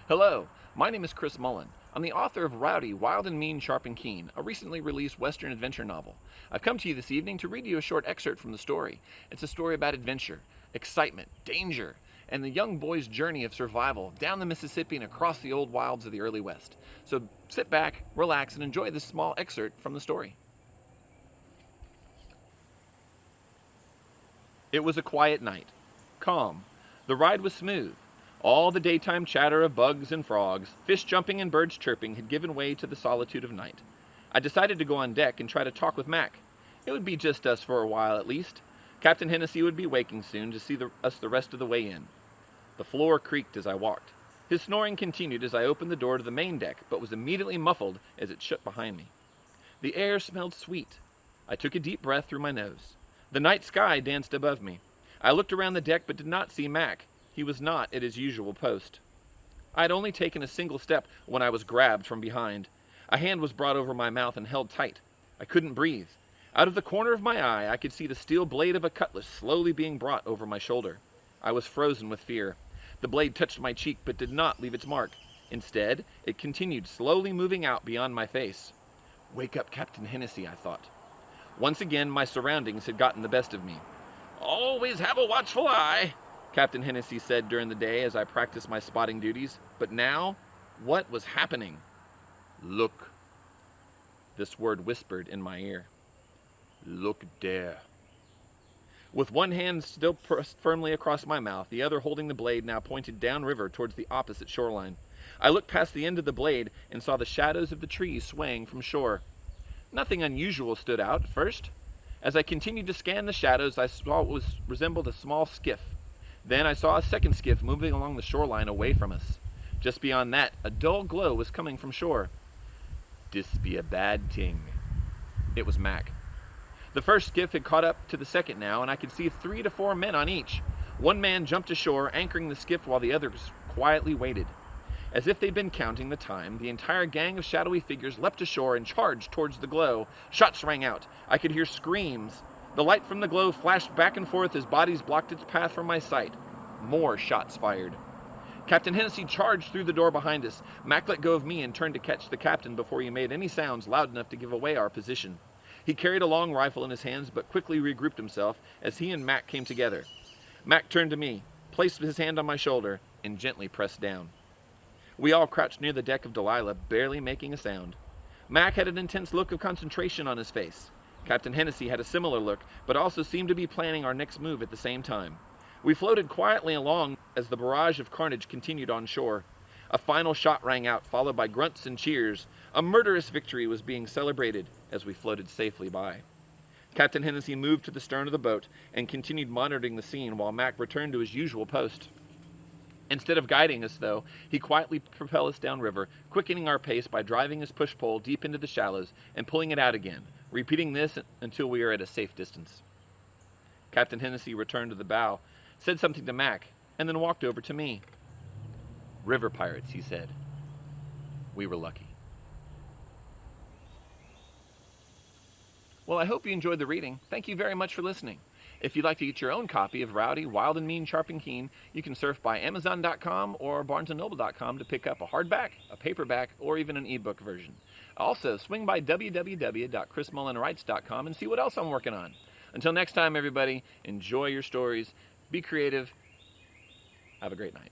Hello, my name is Chris Mullen. I'm the author of Rowdy, Wild and Mean, Sharp and Keen, a recently released Western adventure novel. I've come to you this evening to read you a short excerpt from the story. It's a story about adventure, excitement, danger, and the young boy's journey of survival down the Mississippi and across the old wilds of the early West. So sit back, relax, and enjoy this small excerpt from the story. It was a quiet night. Calm. The ride was smooth. All the daytime chatter of bugs and frogs, fish jumping and birds chirping had given way to the solitude of night. I decided to go on deck and try to talk with Mac. It would be just us for a while at least. Captain Hennessy would be waking soon to see us the rest of the way in. The floor creaked as I walked. His snoring continued as I opened the door to the main deck, but was immediately muffled as it shut behind me. The air smelled sweet. I took a deep breath through my nose. The night sky danced above me. I looked around the deck but did not see Mac. He was not at his usual post. I had only taken a single step when I was grabbed from behind. A hand was brought over my mouth and held tight. I couldn't breathe. Out of the corner of my eye, I could see the steel blade of a cutlass slowly being brought over my shoulder. I was frozen with fear. The blade touched my cheek but did not leave its mark. Instead, it continued slowly moving out beyond my face. Wake up, Captain Hennessy, I thought. Once again, my surroundings had gotten the best of me. Always have a watchful eye, Captain Hennessy said during the day as I practiced my spotting duties. But now, what was happening? Look. This word whispered in my ear. Look there. With one hand still pressed firmly across my mouth, the other holding the blade now pointed downriver towards the opposite shoreline. I looked past the end of the blade and saw the shadows of the trees swaying from shore. Nothing unusual stood out at first. As I continued to scan the shadows, I saw what resembled a small skiff. Then I saw a second skiff moving along the shoreline away from us. Just beyond that, a dull glow was coming from shore. This be a bad ting. It was Mac. The first skiff had caught up to the second now, and I could see 3 to 4 men on each. One man jumped ashore, anchoring the skiff while the others quietly waited. As if they'd been counting the time, the entire gang of shadowy figures leapt ashore and charged towards the glow. Shots rang out. I could hear screams. The light from the glow flashed back and forth as bodies blocked its path from my sight. More shots fired. Captain Hennessy charged through the door behind us. Mac let go of me and turned to catch the captain before he made any sounds loud enough to give away our position. He carried a long rifle in his hands but quickly regrouped himself as he and Mac came together. Mac turned to me, placed his hand on my shoulder, and gently pressed down. We all crouched near the deck of Delilah, barely making a sound. Mac had an intense look of concentration on his face. Captain Hennessy had a similar look, but also seemed to be planning our next move at the same time. We floated quietly along as the barrage of carnage continued on shore. A final shot rang out, followed by grunts and cheers. A murderous victory was being celebrated as we floated safely by. Captain Hennessy moved to the stern of the boat and continued monitoring the scene while Mac returned to his usual post. Instead of guiding us, though, he quietly propelled us downriver, quickening our pace by driving his push-pole deep into the shallows and pulling it out again, repeating this until we are at a safe distance. Captain Hennessy returned to the bow, said something to Mac, and then walked over to me. River pirates, he said. We were lucky. Well, I hope you enjoyed the reading. Thank you very much for listening. If you'd like to get your own copy of Rowdy, Wild and Mean, Sharp and Keen, you can surf by Amazon.com or BarnesandNoble.com to pick up a hardback, a paperback, or even an ebook version. Also, swing by www.chrismullenwrites.com and see what else I'm working on. Until next time, everybody, enjoy your stories, be creative, have a great night.